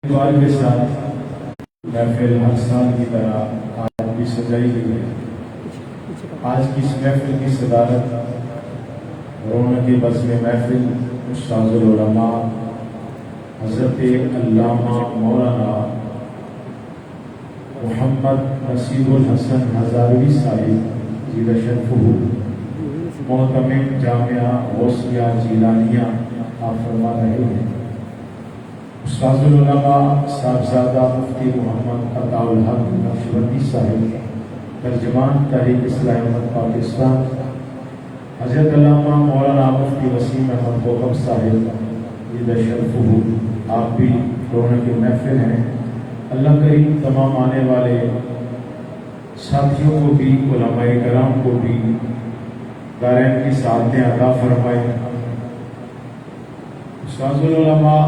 بار کے ساتھ محفل ہر سال کی طرح آج بھی سجائی گئی ہے۔ آج کی اس محفل کی صدارت رونق بزم محفل استاد العلماء حضرت علامہ مولانا محمد نصیب الحسن ہزاروی صاحب زیدہ شرفہ محتمم جامعہ غوثیہ جیلانیہ آپ فرما رہے ہیں۔ استاد العلماء صاحبزادہ مفتی محمد عطاء الحق نقشبندی صاحب ترجمان تحریک اصلاح امت پاکستان حضرت علامہ مولانا مفتی وسیم احمد کوکب صاحب زیدہ شرفہ آپ بھی رونق محفل ہیں۔ اللہ کریم تمام آنے والے ساتھیوں کو بھی علماء کرام کو بھی دارین کی سعادتیں عطا فرمائے۔ استاد العلماء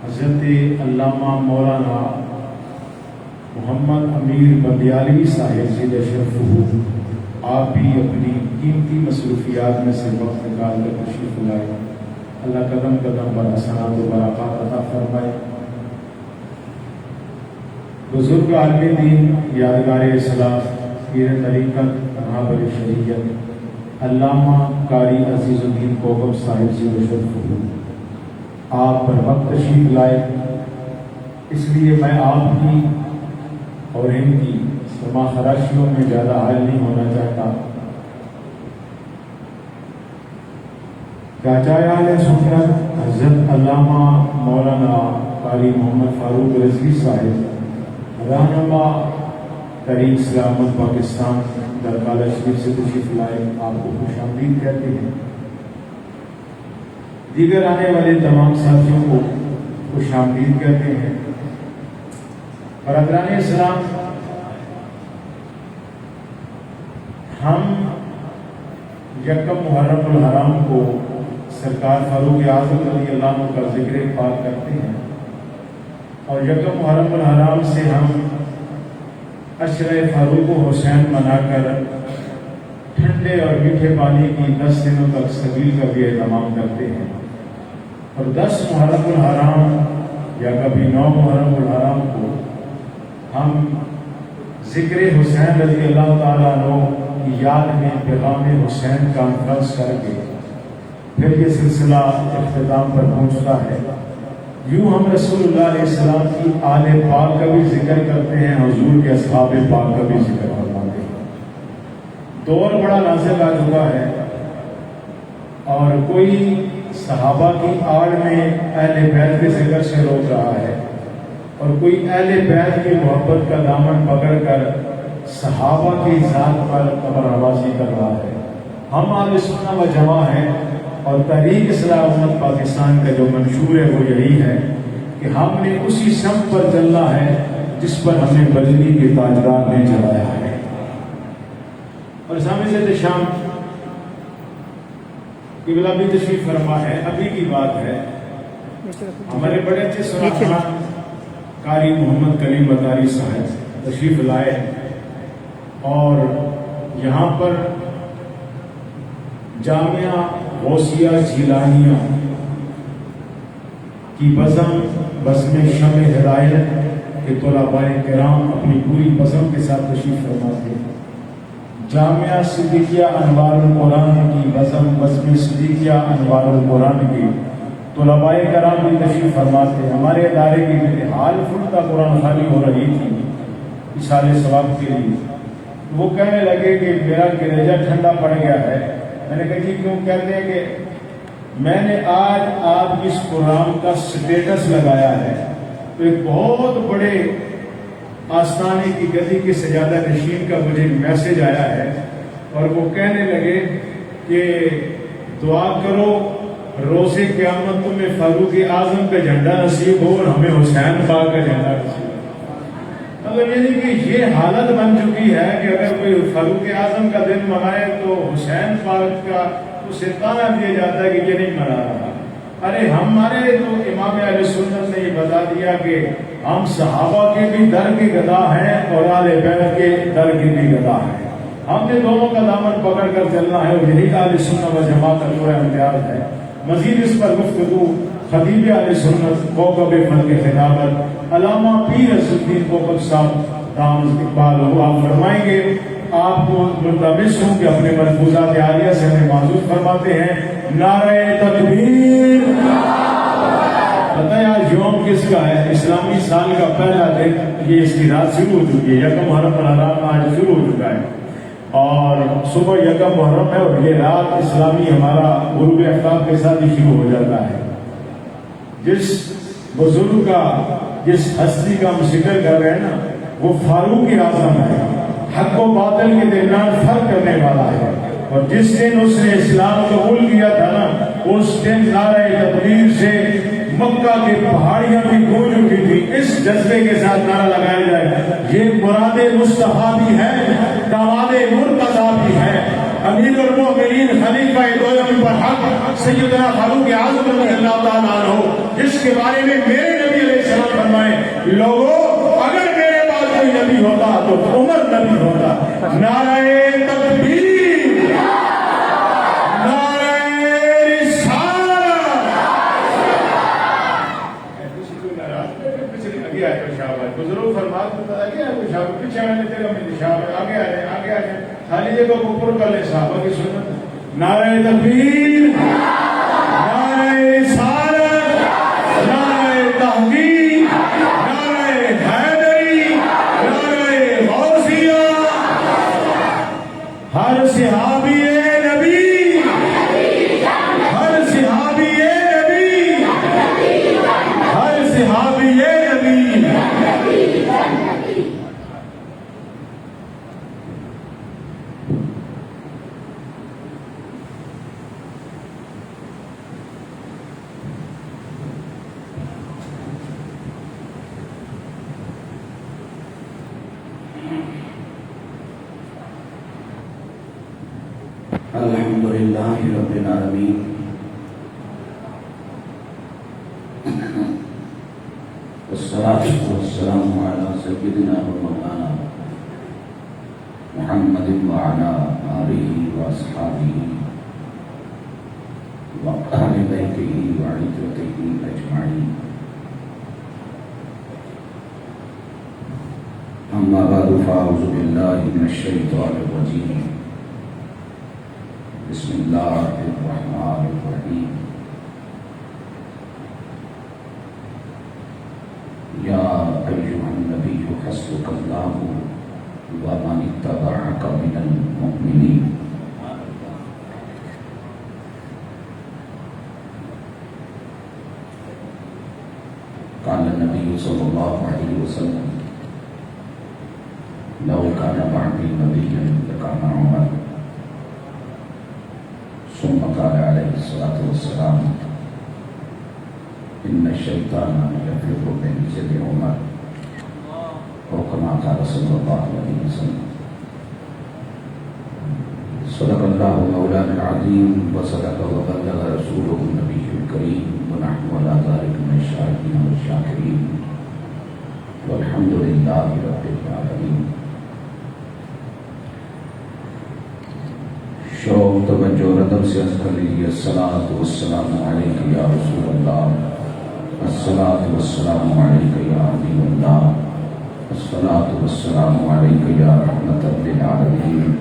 حضرت علامہ مولانا محمد امیر بندیالوی صاحب زیدہ شرفہ آپ بھی اپنی قیمتی مصروفیات میں سے وقت نکال کر تشریف لائے۔ اللہ قدم قدم پر حسنات و برکات عطا فرمائے۔ بزرگ عالم دین یادگار اصلاح پیر طریقت رہبر شریعت علامہ قاری عزیز الدین کوکب صاحب زیدہ شرفہ آپ پر وقت تشریف لائے، اس لیے میں آپ کی اور ان کی سما خراشیوں میں زیادہ حائل نہیں ہونا چاہتا۔ جائے سنت حضرت علامہ مولانا قاری محمد فاروق رضوی صاحب رہنما تحریک سلامت پاکستان درکالہ شریف سے تشریف لائے، آپ کو خوش آمدید کہتے ہیں۔ دیگر آنے والے تمام ساتھیوں کو خوش آمدید کہتے ہیں۔ برادران اسلام، ہم یکم محرم الحرام کو سرکار فاروق اعظم رضی اللہ عنہ کا ذکر پاک کرتے ہیں، اور یکم محرم الحرام سے ہم عشرہ فاروق و حسین منا کر ٹھنڈے اور میٹھے پانی کی 10 دنوں تک سبیل کا بھی اہتمام کرتے ہیں، اور 10 محرم الحرام یا کبھی 9 محرم الحرام کو ہم ذکر حسین رضی اللہ تعالیٰ عنہ کی یاد میں پیغام حسین کانفرنس کر کے پھر یہ سلسلہ اختتام پر پہنچتا ہے۔ یوں ہم رسول اللہ علیہ السلام کی آل پاک کا بھی ذکر کرتے ہیں، حضور کے اصحاب پاک کا بھی ذکر فرماتے ہیں۔ دور بڑا نازک آ چکا ہے، اور کوئی صحابہ کی آڑ میں اہل بیت کے ذکر سے روک رہا ہے، اور کوئی اہل بیت کی محبت کا دامن پکڑ کر صحابہ کی ذات پر قبر نوازی کر رہا ہے۔ ہم اہل سنت و جماعت ہیں، اور تحریک اصلاح امت پاکستان کا جو منشور ہے وہ یہی ہے کہ ہم نے اسی سمت پر چلنا ہے جس پر ہمیں بدلی کے تاجدار نے چلایا ہے۔ اور سامنے سے شام قبلہ بھی تشریف فرما ہے، ابھی کی بات ہے، ہمارے بڑے اچھے سلطان قاری محمد کلیم بطاری صاحب تشریف لائے، اور یہاں پر جامعہ غوثیہ جیلانیہ کی بزم شمع ہدایت کے طلباء کرام اپنی پوری بزم کے ساتھ تشریف فرماتے ہیں۔ جامعہ صدیقیہ انوار القرآن کی بزم صدیقیہ انوار القرآن کی طلباء کرام بھی تشریف فرماتے ہیں۔ ہمارے ادارے کی حال فلتا قرآن خانی ہو رہی تھی اصال ثواب کے لیے، وہ کہنے لگے کہ میرا کلیجہ ٹھنڈا پڑ گیا ہے۔ میں نے کہا جی کیوں؟ کہتے ہیں کہ میں نے آج آپ کی اس پروگرام کا سٹیٹس لگایا ہے، تو ایک بہت بڑے آستانے کی گدی کے سجادہ نشین کا مجھے میسج آیا ہے، اور وہ کہنے لگے کہ دعا کرو روز قیامت تمہیں فاروق اعظم کا جھنڈا نصیب ہو اور ہمیں حسین پاک کا جھنڈا نصیب ہو۔ مطلب یعنی کہ یہ حالت بن چکی ہے کہ اگر کوئی فاروق اعظم کا دن منائے تو حسین پاک کا اسے تانا دیا جاتا ہے کہ یہ نہیں منا رہا۔ ارے ہمارے تو امام اہل سنت نے یہ بتا دیا کہ ہم صحابہ کے بھی در کے گدا ہیں اور اہل بیت کے در کے بھی گدا ہیں۔ ہم نے دونوں کا دامن پکڑ کر چلنا ہے، اور یہی اہل سنت و جماعت کا پورا امتیاز ہے۔ مزید اس پر گفتگو خطیب اہل سنت کوکب فلک خلافت علامہ پیر اسدالدین کوکب صاحب دامت اقبال ہو، آپ فرمائیں گے، آپ کو ملتمس ہوں کہ اپنے ملفوظات عالیہ سے ہمیں معذور فرماتے ہیں نعرہ تکبیر۔ پتہ ہے آج یوم کس کا ہے؟ اسلامی سال کا پہلا دن، یہ اس کی رات شروع ہو چکی ہے، یکم محرم الحرام آج شروع ہو چکا ہے اور صبح یکم محرم ہے اور یہ رات اسلامی ہمارا غروب آفتاب کے ساتھ ہی شروع ہو جاتا ہے۔ جس بزرگ کا، جس ہستی کا ہم ذکر کر رہے ہیں نا، وہ فاروق اعظم ہے، حق و باطل کے درمیان فرق کرنے والا ہے، اور جس دن اس نے اسلام قبول کیا تھا نا، اس دن نعرہ تکبیر سے مکہ کی پہاڑیاں بھی گونج اٹھی تھی۔ اس جذبے کے ساتھ نعرہ لگایا جائے، یہ مراد مصطفیٰ بھی ہے، داماد مرتضیٰ بھی ہے، امیر المؤمنین خلیفہ دوم پر حق سیدنا فاروق اعظم رضی اللہ تعالیٰ عنہ، جس کے بارے میں میرے نبی علیہ السلام فرمائے، لوگوں اگر میرے پاس کوئی نبی ہوتا تو عمر نبی ہوتا۔ نعرہ تکبیر، بزرگ فرمات آگے آئے کچھ آپ پیچھے آنے تیرا میں نشاب آگے آئے آگے آئے خالی جگہ کو اوپر کر لیں صحابہ کی سنت۔ نعرہ تکبیر، نعرہ رسالت، نعرہ تحقیق، نعرہ حیدری، نعرہ غوثیہ، ہر صحابی نبی، ہر صحابی نبی، ہر صحابی نبی۔ الحمدللہ رب العالمین، والصلاة والسلام علی سیدنا و مولانا محمد وعلی آلہ واصحابہ وأہل بیتہ وعترتہ اجمعین، اما بعد فاعوذ باللہ من الشیطان الرجیم، بسم اللہ الرحمن الرحیم، یا ایہا النبی حسبک اللہ ومن اتبعک من المؤمنین۔ قال النبی صلی اللہ علیہ وسلم لو کان بعدی نبی لکان عمر، ثم قال علیہ الصلاۃ والسلام ان الشیطان یفر من جد عمر، او کما قال صلی اللہ علیہ وسلم۔ صدق اللہ مولانا العظیم وصدق وبلغ رسولہ النبی الکریم، ونحن علی ذلک من الشاہدین والشاکرین، والحمد للہ رب العالمین۔ شوق توجہ اور ادب سے عرض کر لیجیے، الصلاۃ والسلام علیک یا رسول اللہ، الصلاۃ والسلام علیک یا حبیب اللہ، الصلاۃ والسلام علیک یا رحمۃ للعالمین،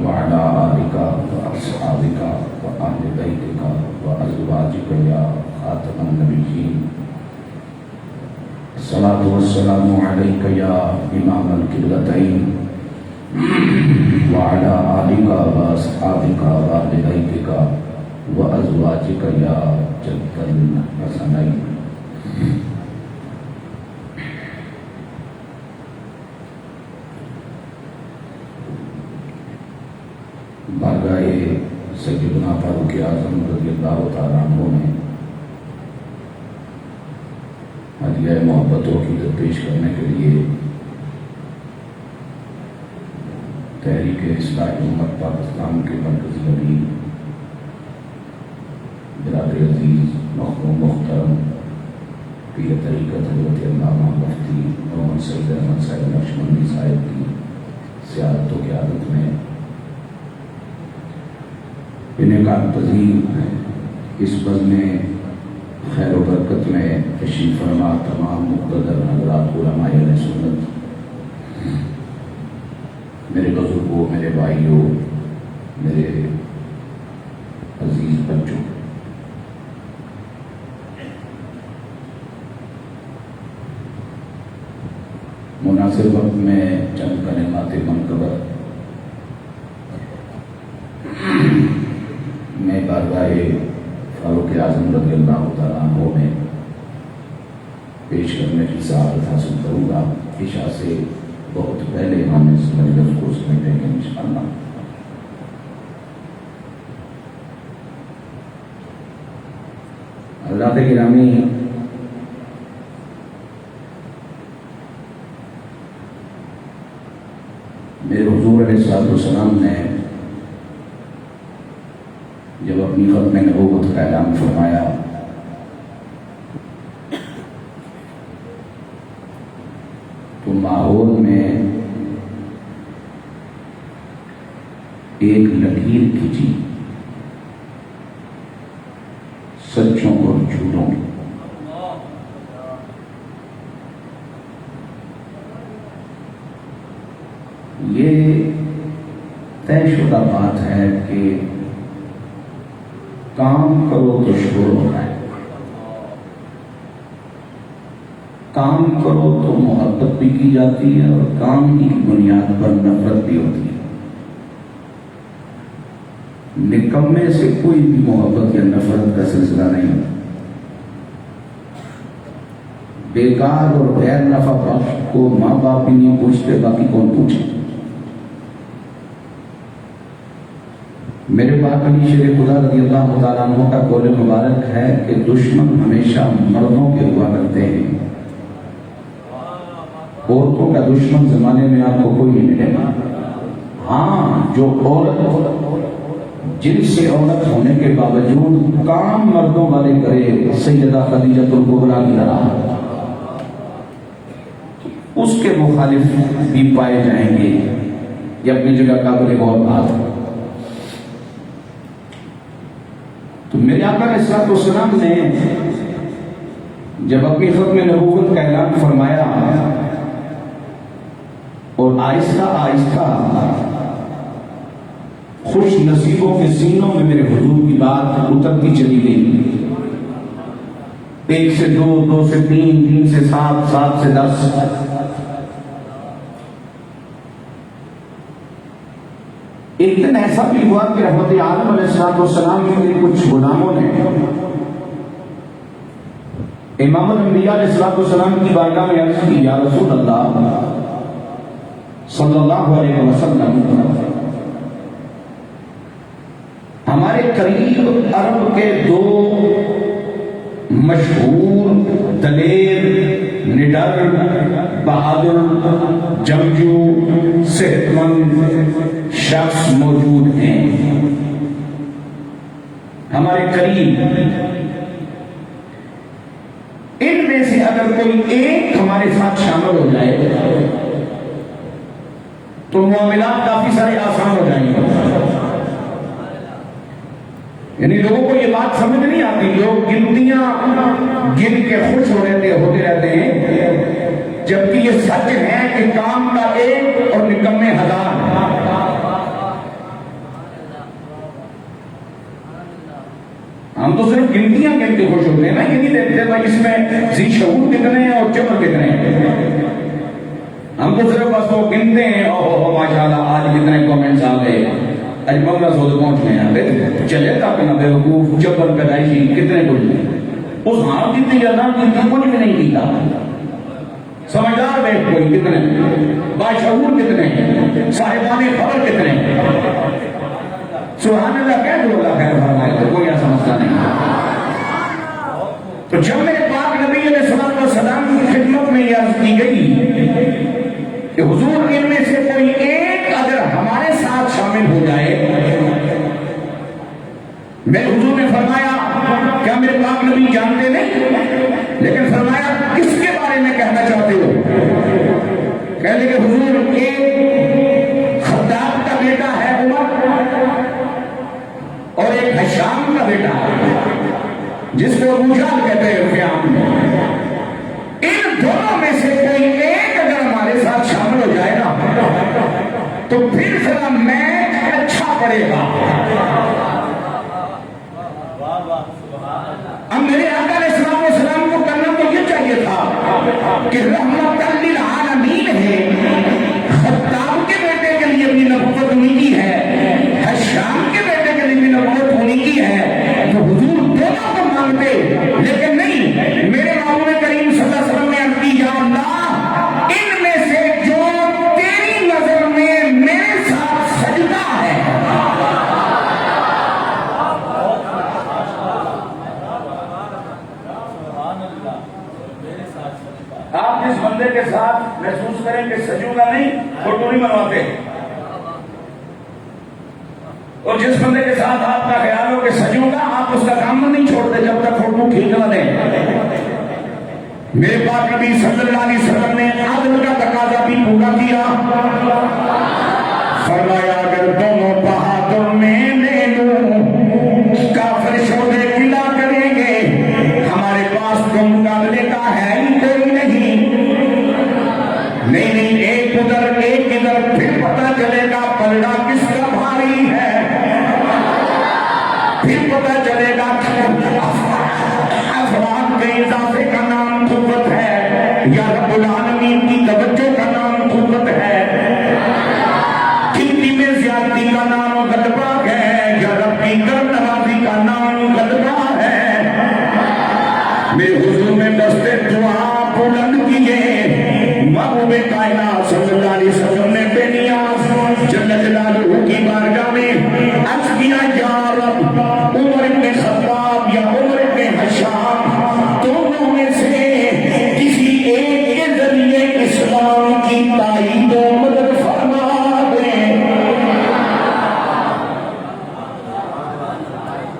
وعلی آلک واصحابک واہل بیتک وازواجک یا خاتم النبیین، الصلاۃ والسلام علیک یا امام القبلتین، وعلى آلك وأصحابك وأهل بيتك وأزواجك يا جد الحسنين۔ بارگاہ سیدنا فاروق اعظم رضی اللہ تعالیٰ عنہ میں ہدیہ محبت و عقیدت پیش کرنے کے لیے تحریک اصلاح امت پاکستان کے مرکزی امیر برادر عزیز مخدوم محترم پیر طریقت حضرت علامہ مفتی محمد سید احمد صاحب نقشبندی صاحب کی سیادت و قیادت میں انعقاد پذیر اس بزم خیر و برکت میں تشریف فرما تمام مقتدر حضرات علماء اہل سنت، میرے بزرگوں، میرے بھائیوں، میرے عزیز بچوں، مناسب وقت میں چند کلمات منقبت میں بارگاہ فاروق اعظم رضی اللہ تعالیٰ عنہ میں پیش کرنے کی سعادت حاصل کروں گا۔ عشاء سے بہت پہلے ہم اس مجلس کو سمیٹیں گے انشاءاللہ۔ حضرات گرامی، میرے حضور علیہ السلام نے جب اپنی ختم نبوت کا اعلان فرمایا تو ماحول میں ایک لکیر کھینچی سچوں اور جھوٹوں کی۔ یہ طے شدہ بات ہے کہ کام کرو تو شور ہوتا ہے، کام کرو تو محبت بھی کی جاتی ہے اور کام کی بنیاد پر نفرت بھی ہوتی ہے۔ نکمے سے کوئی بھی محبت یا نفرت کا سلسلہ نہیں ہوتا۔ بیکار اور غیر نفع بخش کو ماں باپ بھی نہیں پوچھتے، باقی کون پوچھے؟ میرے پاک علی شیر خدا رضی اللہ تعالیٰ عنہ کا قول مبارک ہے کہ دشمن ہمیشہ مردوں کے ہوا کرتے ہیں، عورتوں کا دشمن زمانے میں آپ کو کوئی نہیں ملے گا۔ ہاں، جو عورت جن سے عورت ہونے کے باوجود کام مردوں والے کرے، سیدہ خدیجہ الکبریٰ کی طرح، اس کے مخالف بھی پائے جائیں گے۔ یہ اپنی جگہ قابل غور بات ہے۔ تو میرے آقا علیہ الصلوۃ والسلام نے جب اپنی ختم نبوت کا اعلان فرمایا اور آہستہ آہستہ خوش نصیبوں کے سینوں میں میرے حضور کی بات اترتی چلی گئی، 1 سے 2، 2 سے 3، 3 سے 7، 7 سے 10، ایک دن ایسا بھی ہوا کہ رحمت عالم علیہ السلام کے کچھ غلاموں نے امام الانبیاء علیہ السلام کی بارگاہ میں عرض کی، یا رسول اللہ صلی اللہ علیہ وسلم، ہمارے قریب عرب کے 2 مشہور دلیر، نڈر، بہادر، جنگجو، صحت مند شخص موجود ہیں ہمارے قریب۔ ان میں سے اگر کوئی ایک ہمارے ساتھ شامل ہو جائے تو معاملات کافی سارے آسان ہو جائیں گے۔ یعنی لوگوں کو یہ بات سمجھ نہیں آتی، لوگ گنتیاں گن کے خوش ہوتے رہتے ہیں، جبکہ یہ سچ ہے کہ کام کا 1 اور نکمے 1000۔ ہم تو صرف گنتیاں گن کے خوش ہوتے ہیں نا، یہ نہیں دیکھتے بھائی اس میں ذی شعور کتنے ہیں اور چمر کتنے ہیں۔ ہم تو صرف بس وہ گنتے ہیں، اوہ ماشاءاللہ آج کتنے کامنٹس آ گئے، آج 1500 تو پہنچ گئے ہیں، چلے تھا کہ نہ بے وقوف چپر پیدائشی کتنے کچھ نہیں، اس ہاں کتنی یا نہ کتنی کچھ بھی نہیں کیتا، سمجھدار بے کوئی کتنے، باشعور کتنے، صاحبان خبر کتنے، سبحان اللہ کہہ دو، اللہ خیر فرمائے، تو کوئی ایسا مسئلہ نہیں۔ تو جب میرے پاک نبی علیہ الصلوۃ والسلام کی خدمت میں یہ عرض کی گئی کہ حضور ان میں سے کوئی ایک اگر ہمارے ساتھ شامل ہو جائے، میرے حضور نے فرمایا، کیا میرے پاک نبی جانتے نہیں؟ لیکن فرمایا کس کے بارے میں کہنا چاہتے ہو؟ کہنے کہ حضور ایک خداب کا بیٹا ہے عمر اور ایک حشام کا بیٹا ہے جس کو ابو جہل کہتے تو پھر ذرا میچ اچھا پڑے گا. اب میرے آقا علیہ السلام والسلام کو کرنا تو یہ چاہیے تھا کہ رحمت للعالمین ہے، خطاب کے بیٹے کے لیے بھی نبوت ہونی کی ہے، حشام کے بیٹے کے لیے بھی نبوت ہونی کی ہے، تو حضور دونوں کو مانگتے. لیکن نہیں، میرے محبوب کریم صلی اللہ علیہ وسلم نے عرض کی یا اللہ ان میں سے جو تیری نظر میں میرے ساتھ سجدہ ہے. آپ جس بندے کے ساتھ محسوس کریں کہ سجوں گا نہیں، فوٹو نہیں بنواتے، اور جس بندے کے ساتھ آپ کا خیال ہو کہ سجوں گا، آپ اس کا کام نہیں چھوڑتے جب تک فوٹو ٹھیک نہ دیں. میرے پاک نبی صلی اللہ علیہ وسلم نے عدل کا تقاضا بھی پورا کیا. فرمایا اگر دونوں بہادر میں لے لوں کافر شعبے قلعہ کریں گے، ہمارے پاس تو مقابلے کا ہے ہی کوئی نہیں. نہیں ایک ادھر ایک ادھر، پھر پتہ چلے گا پلڑا کس کا بھاری ہے، پھر پتہ چلے گا افراد کے اضافے کا نام قوت ہے یا رب العالمین کی توجہ کا نام قوت ہے، گنتی میں زیادتی کا نام غلبہ ہے یا رب کی کرم نوازی کا نام غلبہ ہے. میرے حضور نے دستے دعا بلند کیے، محبوب کائنات صلی اللہ علیہ وسلم نے بے نیاز جل جلالہ کی بارگاہ میں عرض کیا یا رب عمر ابن خطاب یا عمر ابن حشام دونوں میں سے کسی ایک کے ذریعے اسلام کی تائید و مدد فرما دیں.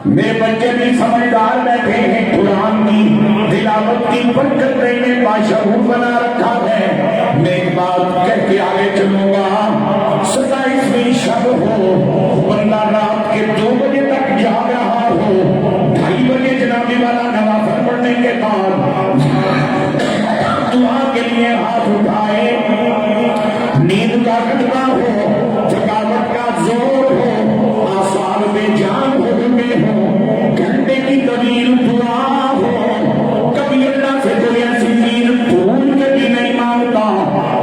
میرے بچے بھی سمجھدار بیٹھے ہیں، قرآن کی تلاوت کی برکت نے باشعور بنا رکھا ہے. میں ایک بات کہہ کے آگے چلوں گا. 27ویں شب ہو، بندہ رات کے 2 بجے تک جاگ رہا ہو، 2:30 بجے جناب والا نوافل پڑھنے کے بعد دعا کے لیے ہاتھ اٹھائے، نیند کا قطبہ ہو، تھکاوٹ کا زور ہو، آثار بے جان ہو چکے ہو، گھنٹے کی طویل دعا ہو، کبھی اللہ سے کوئی ایسی چیز بھول کے بھی نہیں مانگتا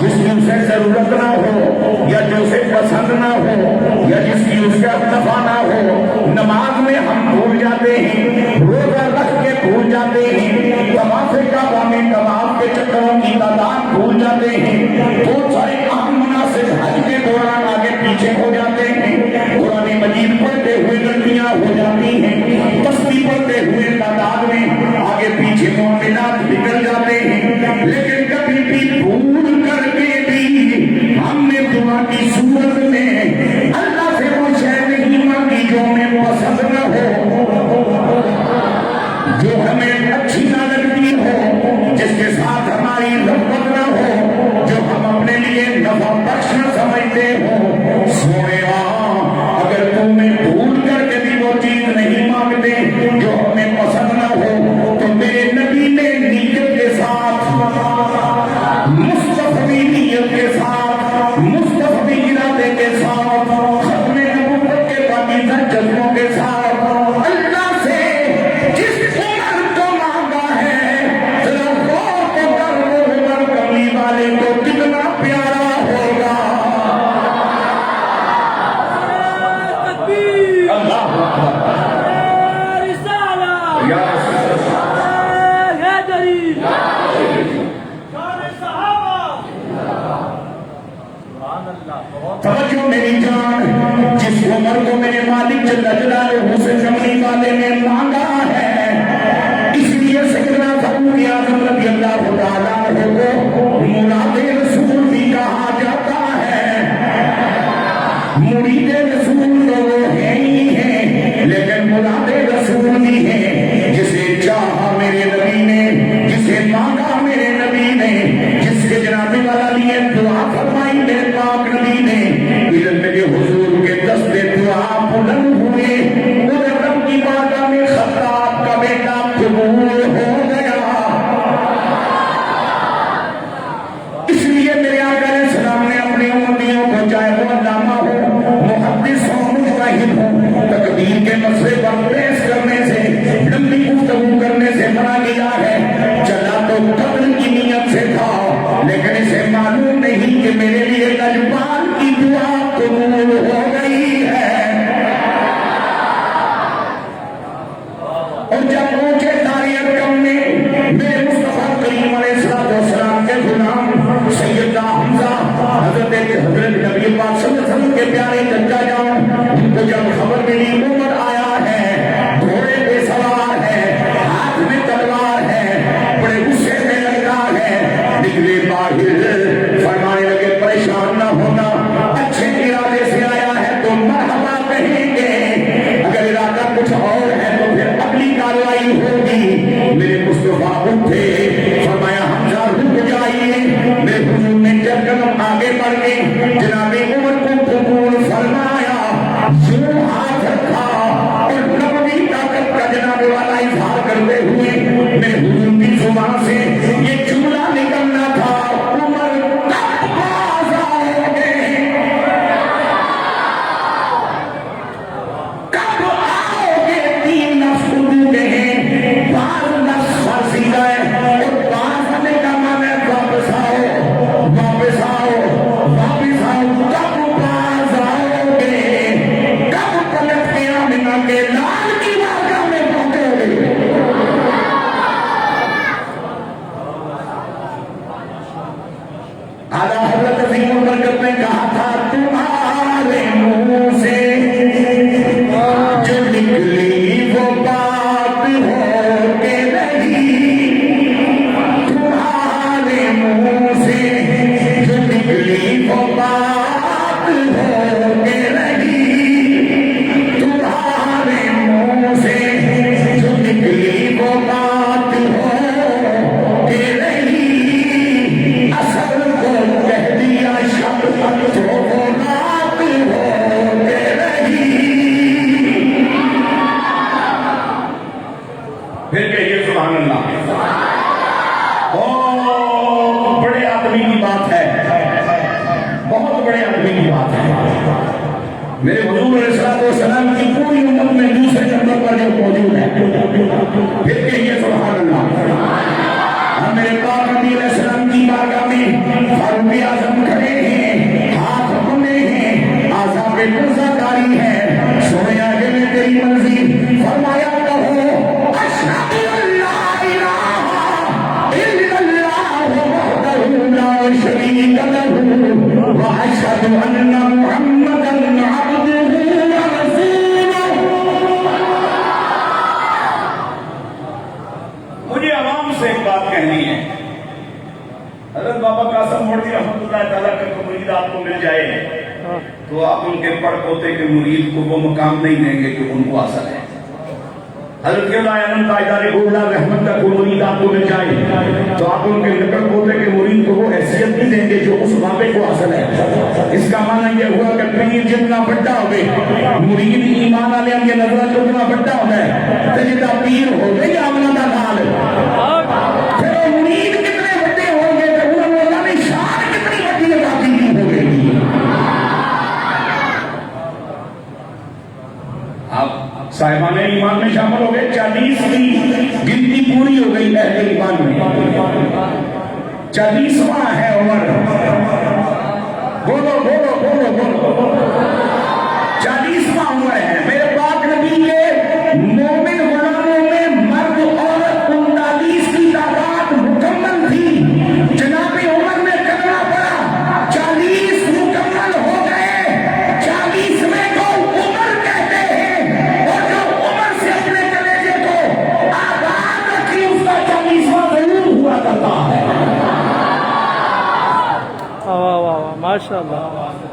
جس کی اسے ضرورت نہ ہو یا جو اسے پسند نہ ہو یا جس کی اس کا اکتفا نہ ہو. نماز میں ہم بھول جاتے ہیں، روزہ رکھ کے بھول جاتے ہیں، طواف کعبہ میں طواف کے چکروں کی تعداد بھول جاتے ہیں، بہت سارے اہم مناسب حج کے دوران آگے پیچھے ہو جاتے ہیں، قرآن مجید پڑھتے ہوئے غلطیاں ہو جاتی ہیں، تسبیح پڑھتے ہوئے تعداد میں آگے پیچھے معاملات بگڑ جاتے ہیں. لیکن کبھی بھی بھول کر کے بھی ہم نے دعا کی صورت میں اللہ سے وہ شے نہیں مانگی جو ہمیں پسند نہ ہو، جو ہمیں اچھی نہ لگتی ہو، جس کے ساتھ ہماری رغبت نہ ہو، جو ہم اپنے لیے نفع بخش نہ سمجھتے ہو. سویا اگر تم نے بھول کر کے بھی وہ چیز نہیں مانگتے جو ہمیں پسند نہ ہو، تو میرے نبی نے نیت کے ساتھ، مصطفی نیت کے ساتھ، مصطفی ارادے کے ساتھ، ختم نبوت کے پاکیزہ جذبوں کے ساتھ اللہ سے جس عمر کو مانگا ہے، ذرا غور تو کر وہ عمر کملی والے کو کتنا پیارا ہوگا. اللہ یا توجہ میری جان، جس عمر کو میرے مالک جل جلالہ سے کملی والے نے مانگا ہے، اس لیے سیدنا فاروق اعظم رضی اللہ تعالیٰ عنہ کو مراد رسول بھی کہا جاتا ہے. مرید رسول تو وہ ہے ہی ہے، لیکن مراد رسول بھی ہے. جسے چاہا میرے نبی نے، جسے مانگا میرے نبی نے، جس کے جناب والا لیے دعا فرمائی میرے پاک نبی نے، ادھر میرے حضور کے دستے دعا بلند ہوئے، ادھر رب کی بارگاہ میں خطاب کا بیٹا قبول ہو گیا. اس لیے میرے آقا علیہ السلام نے اپنی امتیوں کو، چاہے وہ اللہ قتل کی نیت سے تھا، لیکن اسے معلوم نہیں کہ میرے لیے لجپال کی دعا قبول ہو گئی ہے۔ اور جب پہنچے دار ارقم میں، میرے مصطفیٰ کریم علیہ السلام کے غلام سیدنا حمزہ حضرت نبی پاک صلی اللہ علیہ وسلم کے پیارے چچا جان، ان کو جب خبر ملی عمر آیا ہے، گھوڑے پہ سوار ہے، ہاتھ میں تلوار ہے، بڑے غصے میں لگا ہے، نکلے باہر، فرمانے لگے پریشان نہ ہونا، اچھے ارادے سے آیا ہے تو مرحبا کہیں گے، اگر ارادہ کچھ اور ہے تو پھر اگلی کارروائی ہوگی۔ میرے مصطفیٰ اٹھے، فرمایا حمزہ رک جائیے۔ میرے حضور نے جب قدم آگے بڑھ کے جناب عمر کو قبول فرمایا، یوں ہاتھ رکھا اور نبوی طاقت کا جناب والا اظہار کرتے ہوئے میرے حضور کی زبان سے یہ جملہ نکلنا تھا، عمر کب باز آؤ گے، کب آؤ گے؟ تین لفظ اردو کے ہیں، بعض لفظ فارسی کا ہے، اور بعض آنے کا معنی ہے واپس آؤ، واپس آؤ، واپس آؤ، کب باز آؤ گے، کب پلٹ کے آمنہ کے لال کی بارگاہ میں پہنچو گے؟ اعلیٰ حضرت عظیم البرکت نے کہا تھا، تمہارے منہ سے جو نکلی وہ بات ہو کے نہیں، تمہارے منہ سے جو نکلی وہ بات ہو کے نہیں، تمہارے منہ سے جو نکلی وہ بات ہو کے نہیں، اصل کو کہہ دیا شب تو وہ بات ہو کے نہیں۔ پھر کہیے سبحان اللہ۔ بہت بڑے آدمی کی بات ہے، بہت بڑے آدمی کی بات ہے۔ میرے حضور علیہ السلام کی پوری امت میں دوسرے نمبر پر جو موجود ہے، پھر کہیے سبحان اللہ۔ ہم میرے پاک نبی علیہ السلام کی بارگاہ میں فاروق اعظم کھڑے ہیں، ہاتھ بندے ہیں، آزاد قرضہ کاری ہے، سونے آگے میں تیری منزل، فرمایا کہو اشہد ان لا الہ الا اللہ وحدہ لا شریک لہ واشہد ان محمدا عبدہ ورسولہ۔ مجھے عوام سے ایک بات کہنی ہے، حضرت بابا قاسم موڑی رحمۃ اللہ تعالیٰ کا مرید آپ کو مل جائے تو آپ ان کے پڑ پوتے کے مرید کو وہ مقام نہیں دیں گے جو ان کو حاصل ہے۔ حضرت عالم تاجدار گولڈا رحمت کا کوئی مرید آپ کو مل جائے تو آپ ان کے نکل پوتے کے مرید کو وہ حیثیت نہیں دیں گے جو اس بابے کو حاصل ہے۔ اس کا معنی یہ ہوا کہ پیر جتنا بڑا ہوگے، مرید ایمان والے کے نظر جتنا بڑا ہو گئے تو جتنا پیر ہو گئے یا امن کا حال ہے، پھر وہ مرید کتنے بڑے ہوں گے تو انہوں نے اللہ نے شان کتنی بڑی عطا کی ہو گئی۔ آپ صاحبان ایمان میں شامل ہو گئے، 40 کی گنتی پوری ہو گئی اہل ایمان میں، 40واں ہے عمر، بولو بولو بولو بولو، 40واں عمر ہے۔ میرے پاک نبی کے مومن غلاموں میں مرد عورت 39 کی تعداد مکمل تھی، جناب عمر نے کرنا پڑا، 40 مکمل ہو گئے، 40ویں کو عمر کہتے ہیں، اور جو عمر سے اپنے کلیجے کو آباد رکھی اس کا 40واں ضرور ہوا کرتا ہے۔ واہ واہ واہ، ماشاء اللہ،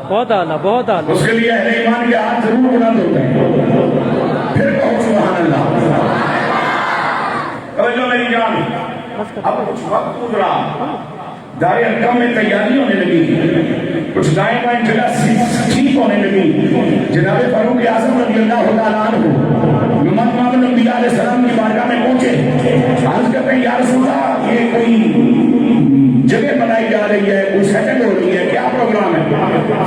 بہت اعلیٰ، بہت اعلیٰ۔ اس کے لیے اہل ایمان کے ہاتھ ضرور بلند ہوتے ہیں۔ پھر کہو سبحان اللہ۔ توجہ میری جان، اب کچھ وقت گزرا، دار ارقم میں تیاری ہونے لگی، کچھ دائیں بائیں جگہ ٹھیک ہونے لگی۔ جناب فاروق اعظم رضی اللہ تعالیٰ عنہ امام الانبیاء علیہ السلام کی بارگاہ میں پہنچے، عرض کرتے ہیں یا رسول اللہ یہ کوئی جگہ بنائی جا رہی ہے، کوئی سیٹنگ ہو رہی ہے، کیا پروگرام ہے؟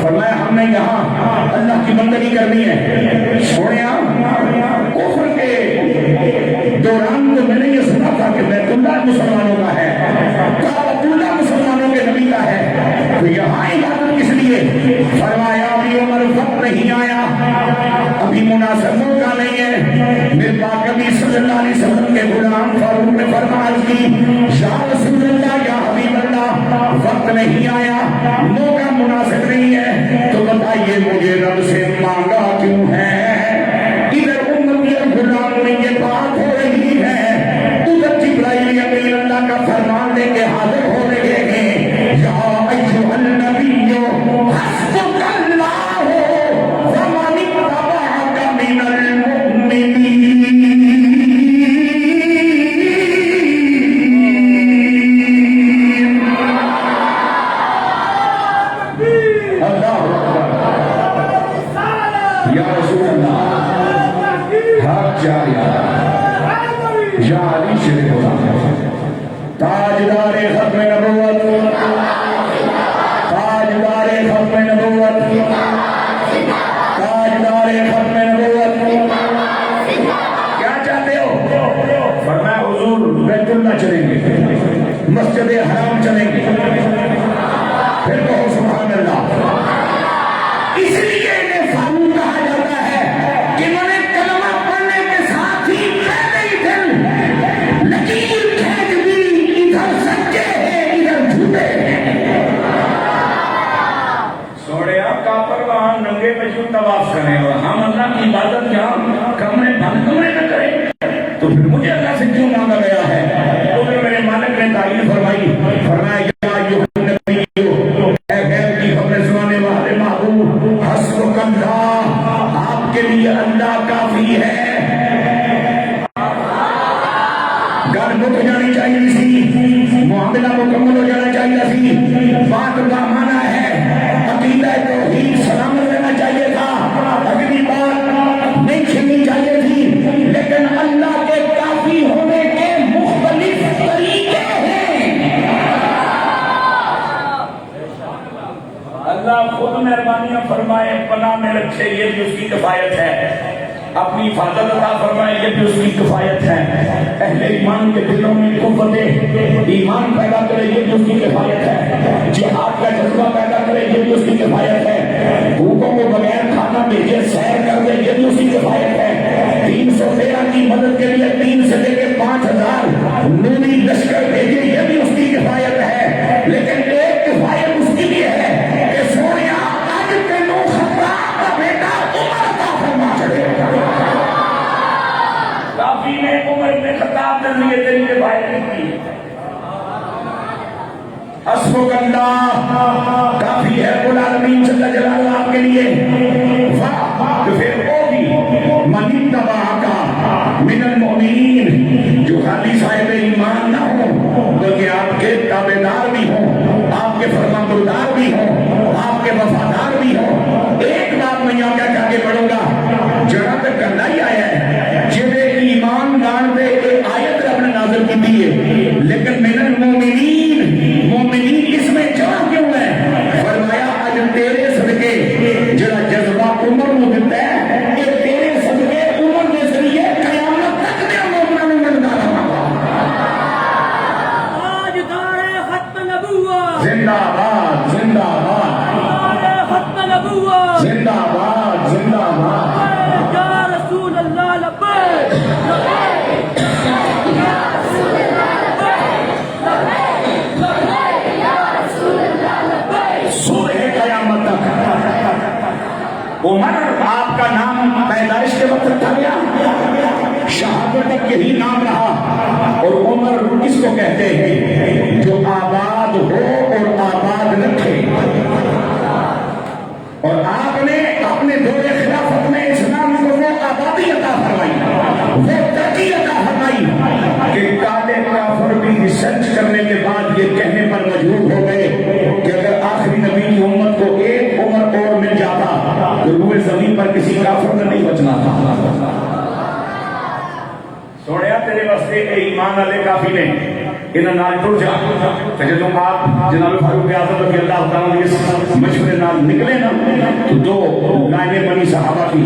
فرمایا ہم نے یہاں اللہ کی بندگی کرنی ہے۔ سوڑیا کفر کے دوران تو میں نے یہ سنا تھا کہ بیت اللہ مسلمانوں کا ہے، نہیں آیا، موقع مناسب نہیں ہے، تو بتائیے مجھے رب سے مانگا کیوں ہے؟ ادھر امتی الغلام میں یہ بات ہو رہی ہے، ادھر جبرائیل امین اللہ کا فرمان لے کے حاضر ہو رہے ہیں، یا ایھا النبی حسبک اللہ ومن اتبعک من المؤمنین۔ اللہ یا رسول اللہ، حق جاری یا علی شریف اللہ، تاجدار ختم نبوت، تاجدار ختم نبوت، تاجدار ختم نبوت، کیا چاہتے ہو؟ فرمایا حضور بیت اللہ چلیں گے، مسجد حرام چلیں گے، پھر کہو سبحان اللہ۔ اس لیے انہیں فاروق کہا جاتا ہے کہ انہوں نے کلمہ پڑھنے کے ساتھ ہی پہلے دن لکیر کھینچ دی، ادھر سچے ہیں ادھر جھوٹے ہیں۔ سوڑے آپ کافر وہاں ننگے پہ کیوں طواف کریں اور ہم اللہ کی عبادت یہاں کمرے بند کمرے میں کریں؟ تو پھر مجھے اللہ سے کیوں مانگا گیا ہے؟ تو پھر میرے مالک نے تعریف فرمائی، فرمایا یا ایھا النبی، اے غیب کی خبریں سنانے والے محبوب، حسبک اللہ، آپ کے لیے اللہ کافی ہے۔ گل مک جانی چاہیے سی، معاملہ مکمل ہو جانا چاہیے سی، بات کا مانا ہے عقیدہ توحید سلامت رہنا چاہیے تھا، اگلی بات نہیں چھینی چاہیے تھی، لیکن اللہ کے کافی ہونے کے مختلف طریقے ہیں۔ اللہ خود مہربانیاں فرمائے، پناہ میں رکھے، یہ بھی اس کی کفایت ہے، اپنی حفاظت عطا فرمائے، یہ بھی اس کی کفایت ہے، اہل ایمان کے دلوں میں قوت ایمان پیدا کرے، یہ بھی اس کی کفایت ہے، جہاد کا جذبہ پیدا کرے، یہ بھی اس کی کفایت ہے، بھوکوں کو بغیر کھانا بھیجے سیر کر دے، یہ بھی اس کی کفایت ہے، 313 کی مدد کے لیے 3 سے لے کے 5000 نوری لشکر بھیجے، یہ بھی اس کی کفایت ہے، لیکن ایک کفایت اس کی بھی ہے کہ سونیا آج تینوں خطاب کا بیٹا عمر عطا فرما چڑھے، کافی نے عمر نے خطاب کر لیے، تیری کفایت کی۔ حسبک اللہ کافی ہے، رب العالمین جل جلالہ آپ کے لیے، تو پھر ہوگی من اتبعک من المؤمنین، جو خالی صاحب ایمان نہ ہو بلکہ آپ کے تابعدار بھی ہوں، آپ کے فرمانبردار بھی ہوں، آپ کے وفادار بھی ہوں۔ ایک بات میں یہاں کیا کہہ کے پڑھوں گا، جہاں تک کرنا ہی آیا ہے، جنہیں ایمان دان پہ ایک آیت رب نے نازل کی دی ہے، لیکن من المؤمنین، مومنین اس میں جمع کیوں ہے؟ فرمایا اج تیرے صدقے جڑا جذبہ عمر نو دیتا ہے، کہ تیرے صدقے عمر کے ذریعے قیامت تک میں مومنوں میں ملتا رہا تاجدار ختم نبوت، زندہ باد زندہ باد، تاجدار ختم نبوت، زندہ باد زندہ باد، یا رسول اللہ لبیک لبیک یا رسول اللہ لبیک لبیک یا رسول اللہ لبیک۔ سورہ قیامت تک عمر آپ کا نام پیدائش کے وقت رکھا گیا، شہادت تک یہی نام رہا، اور عمر کس کو کہتے ہیں؟ جو آباد ہو اور آباد رکھے، اور آپ نے اپنے دور خلافت میں اسلام کو وہ آبادی عطا فرمائی، وہ ترقی عطا فرمائی کہ کالے کافر بھی ریسرچ کرنے کے بعد یہ کہنے پر مجبور ہو گئے کہ اگر آخری نبی کی امت کو ایک عمر اور مل جاتا تو روئے زمین پر کسی کافر نے نہیں بچنا تھا۔ سوڑیا تیرے واسطے ایمان والے کافی نے، انہاں نال ٹر جا، کہ جدوں آپ جناب فاروق اعظم رضی اللہ تعالیٰ عنہ اس مشورے نال نکلے نا، تو 2 لائنیں بنی صحابہ کی،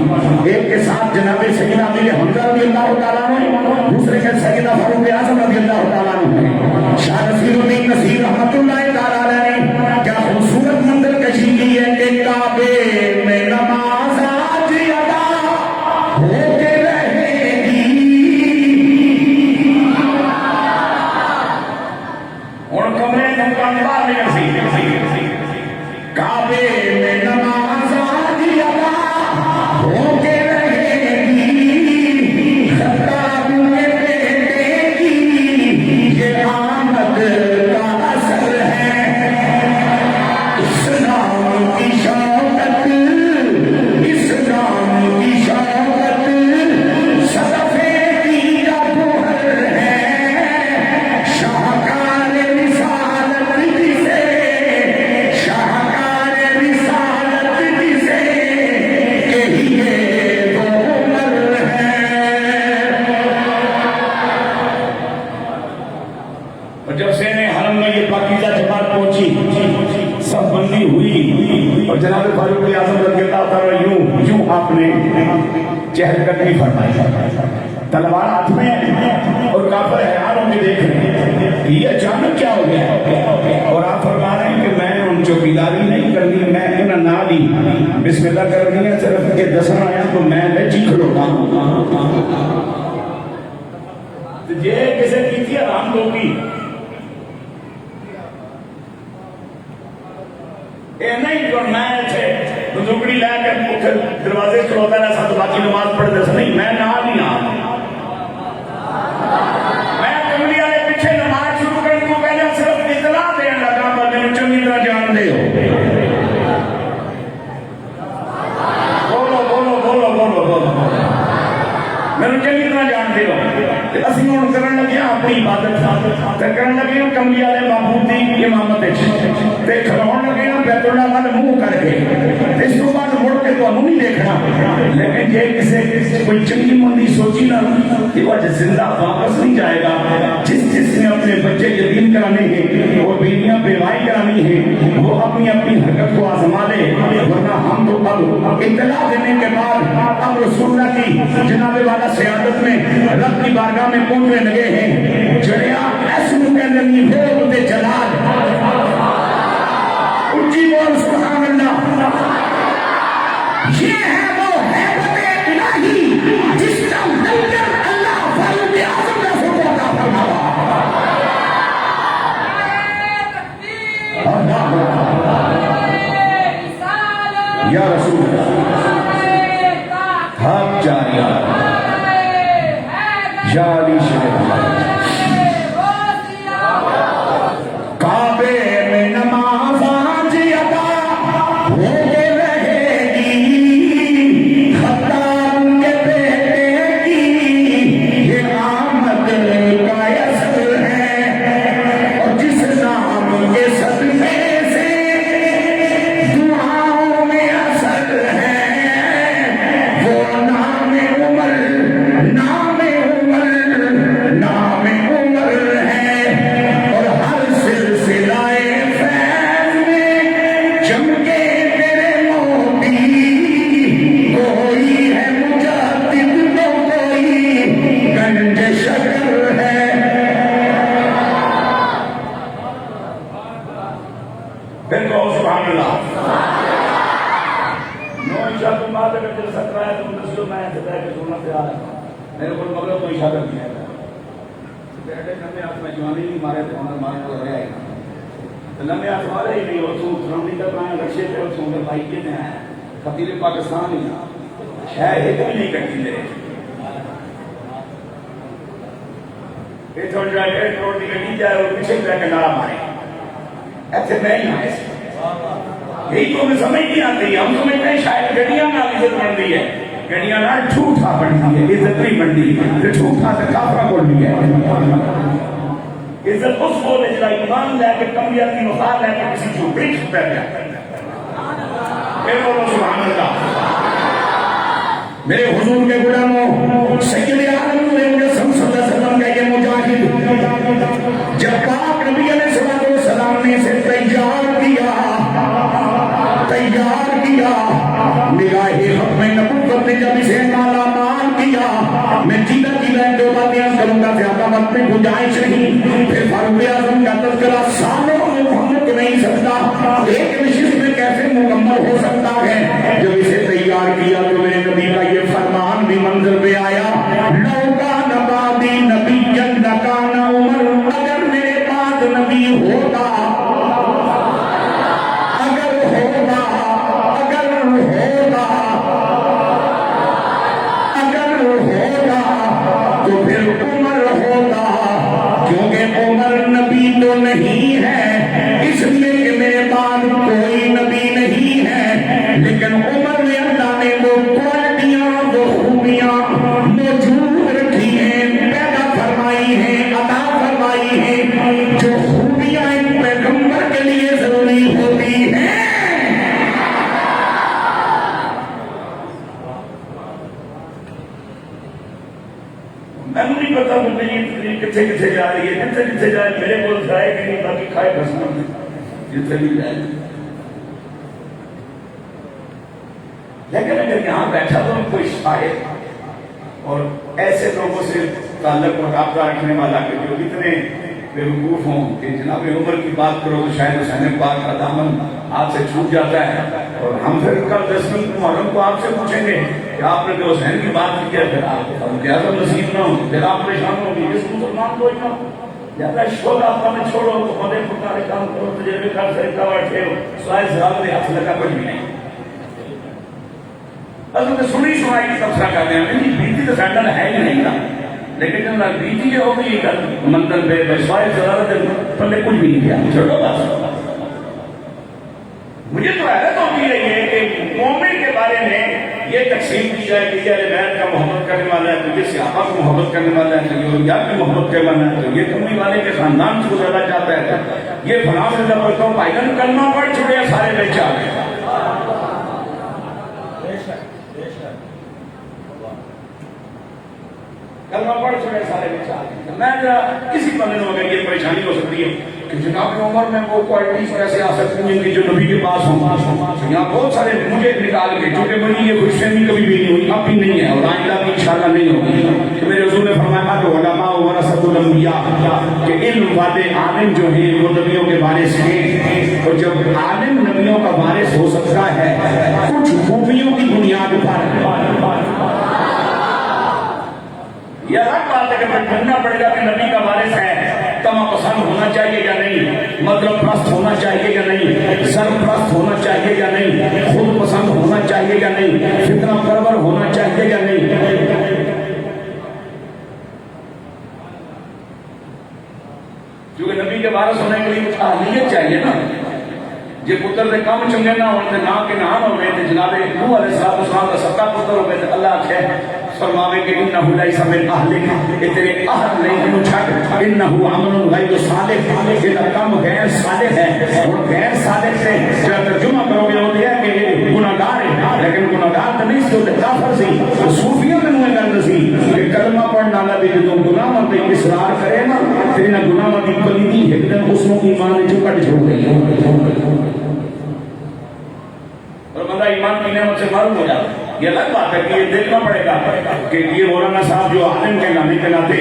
ایک کے ساتھ جناب سیدنا امیر حمزہ رضی اللہ تعالیٰ عنہ، دوسرے کے سیدنا فاروق اعظم رضی اللہ تعالیٰ عنہ۔ شاہ نصیر الدین نصیر رحمۃ اللہ تعالیٰ علیہ نے کیا خوبصورت منظر کشی کی ہے کہ کعبے میں نماز آج ادا ہو کے رہے گی۔ کمرے دکان باہر نکل سی کعبے میں نماز آج ادا ہو کے رہے گی خطاب میں بیٹے کی یہ آمد کا اثر ہے اسلام کی شوکت اسلام کی شوکت صدفے کی کا گوہر ہے شاہکار رسالت جسے شاہکار رسالت جسے کہیے وہ عمر ہے اور جب سین حرم میں یہ پاکیزہ جماعت پہنچی سب بندی ہوئی اور جناب فاروق اعظم رضی اللہ تعالیٰ یوں آپ نے چہر قدمی فرمائی تلوار ہاتھ میں اور کافر حیران ہو کے دیکھ رہے ہیں کہ یہ اچانک کیا ہو گیا اور آپ فرما رہے ہیں کہ میں ان چوکیداری نہیں کرنی میں انہیں نہ دی بسم اللہ کرنی ہے صرف کہ دسن آیا تو میں ویچی کھلوتا ہوں تو یہ کسے کی تھی آرام لوگی اے نہیں جو میں تھے بندوقڑی لے کر دروازے کھلوتا رہا ساتھ باقی نماز پڑھ دے نہیں میں نہ نہیں آ میں کملی والے پیچھے نماز شروع کرنے کو پہلے صرف اطلاع دین لگا پر میں چنگی طرح جان دے ہو بولو بولو بولو بولو بولو میں چنگی طرح جان دے ہو اسی ہوں کرنے لگے اپنی عبادت کرنے لگے کملی والے معبود دی امامت تے کھلون لگے بیت اللہ والے منہ کر کے اس کو بعد مڑ کے تو نہیں دیکھنا لیکن یہ کسی کوئی چنگی مندی سوچی نہ کہ وہ زندہ واپس نہیں جائے گا جس نے اپنے بچے یتیم کرانے ہیں اور بیویاں بیوائی کرانی ہیں وہ اپنی حرکت کو آزما لے ورنہ ہم تو اب اطلاع دینے کے بعد اب رسول اللہ کی جناب والا سیادت میں رب کی بارگاہ میں پہنچنے لگے ہیں جڑیا ایسو کہنے نہیں ہو تے جلال اونچی بول سبحان اللہ یہ ہے وہ حیبت الہی جس کا منظر اللہ فاروق اعظم نے سب کو عطا فرمایا یا رسول اللہ حق جاریہ یا علی شریف کعبے میں نماز آج ادا ہو کے رہے گی خطاب کے بیٹے کی یہ آمد کا اثر ہے اور جس نام کے صدقے سے دعاؤں میں اثر ہے وہ نام عمر نام عمر ہے اور ہر سلسلہ فیض میں چمکے تیرے موتی کوئی ہے مجدد تو کوئی گنج شکر ہے پھر کہو سبحان اللہ نو عشاء تم بات اگر جل سکتا ہے تم دسو میں خدا کے سننا تیار ہے میرے کو مگر تو عشاء کر دیا ہے بیٹے نمے ہاتھ میں جوانی نہیں مارے تھے انہوں مارے کو رہے تو نمے ہاتھ مارے ہی نہیں ہو تو فرمنی کر رہے ہیں رکشے پہ ہوتے ہیں بھائی کے ہیں خطیر پاکستان ہی ہے ایک بھی نہیں کرتی میرے یہ تھوڑی جائے کہ کروڑ کی گڈی جائے اور پیچھے جائے کہ نارا مارے ایسے میں ہی آئے یہی تو ہمیں سمجھ نہیں آتی ہم سمجھتے ہیں شاید گڈیاں نہ عزت بن رہی ہے گڈیاں نہ جھوٹا بنتی ہے عزت نہیں بنتی تو جھوٹا سے کافرہ بول رہی ہے عزت اس بولے جلا ایمان لے کے کمیت کی مخار لے کے کسی جھوپڑی چھپے گیا پھر بولو سبحان اللہ میرے حضور کے غلاموں سید عالم صلی اللہ علیہ وسلم کا یہ مجاہد جب پاک نبی علیہ السلام نے اسے تیار کیا نگاہ حق میں نبوت نے جب اسے مالا مال کیا میں جیدہ دو باتیں کروں گا زیادہ وقت میں گنجائش نہیں پھر فاروق اعظم کا تذکرہ سالوں میں محمد نہیں سکتا ایک نشست میں کیسے مکمل ہو سکتا ہے جب اسے تیار کیا تو میرے نبی کا یہ فرمان بھی منظر پہ آیا لوکا نبادی نبی جن لکانا عمر اگر میرے بعد نبی ہوتا ہے قسم جتنے بھی جائے. لیکن اگر یہاں بیٹھا تو کوئی شاعر اور ایسے لوگوں سے تعلق اور رابطہ رکھنے والا کہ جو اتنے بے وقوف ہوں کہ جناب عمر کی بات کرو تو شاید حسین پاک کا دامن ہاتھ سے چھوٹ جاتا ہے. اور ہم پھر کل 10ویں محرم کو آپ سے پوچھیں گے کہ آپ نے جو حسین کی بات کی ہے پھر آپ فاروق اعظم نصیب نہ ہو, پھر آپ پریشان ہوں گے. اس مسلمان کو اتنا زیادہ شوق آپ کا میں چھوڑو تو خودے پکارے کام کرو تجربے کر سکتا بیٹھے ہو سوائے زراب نے ہاتھ لگا کچھ بھی نہیں. اصل سنی سنائی کی تبصرہ کرتے ہیں نہیں بیتی تو سینڈل ہے ہی نہیں نا, لیکن جب بیتی ہو گئی مندر پہ سوائے زراب پہلے کچھ بھی نہیں کیا. چھوڑو بس مجھے تو حیرت ہوتی ہے یہ کہ مومن کے بارے میں یہ تقسیم کی جائے کہ یہ اہل بیت کا محبت کرنے والا ہے تو یہ صحابہ کو محبت کرنے والا ہے تو یہ اولیاء کی محبت کرنے والا ہے تو یہ کملی والے کے خاندان کو زیادہ چاہتا ہے یہ فلاں سے زبردست ہوں بھائی جان کلمہ پڑھ چھوڑے سارے بیچ آ گئے. کلمہ پڑھ چھوڑے سارے بیچ آ گئے. میں ذرا کسی بندے میں اگر یہ پریشانی ہو سکتی ہے کہ جناب عمر میں وہ کوالٹیز کیسے آ سکتی ہیں جن کی جو نبی کے پاس ہوں. یہاں بہت سارے مجھے نکال کے چونکہ مجھے یہ خوش فہمی کبھی بھی نہیں ہوئی, اب بھی نہیں ہے اور آئندہ بھی انشاءاللہ نہیں ہوگی کہ میرے حضور نے فرمایا کہ علماء ورثۃ الانبیاء کہ علم والے عالم جو ہیں وہ نبیوں کے وارث ہیں. اور جب عالم نبیوں کا وارث ہو سکتا ہے کچھ خوبیوں کی بنیاد پر یہ الگ بات ہے کہ پھر ڈھونڈنا پڑے گا کہ نبی کا وارث ہے تمام پسند ہونا چاہیے یا نہیں, مطلب پرست ہونا چاہیے یا نہیں, سرپرست ہونا چاہیے یا نہیں, خود پسند ہونا چاہیے یا نہیں, فتنہ پرور ہونا چاہیے یا نہیں. کیونکہ نبی کے وارث ہونے کے لیے کچھ اہلیت چاہیے نا. جی پتر دے کم چنگے نہ ہونے نہ کہ نام ہوئے تو جناب نوح علیہ السلام کا سکا پتر ہوئے تو اللہ آخے فرماوے کہ انہو لیس من اہلک یہ تیرے اہل نہیں انہوں چھٹ انہو عمل غیر صالح یہ کم غیر صالح ہے. اور غیر صالح سے جو ترجمہ کرو گے وہ یہ کہ یہ گناہگار ہے لیکن گناہگار تو نہیں سی کافر سی. صوفیوں میں نوے گل سی کہ کلمہ پڑھنا نہ بھی جو گناہ مت اصرار کرے نا تیرے نہ گناہ مت پلیدی ایک دن اس کو ایمان جو کٹ چھوڑ گئی اور بندہ ایمان کی نعمت سے معروف ہو جاتا ہے. یہ الگ بات ہے کہ یہ دیکھنا پڑے گا کہ یہ مولانا صاحب جو عالم کے نامی کے ناطے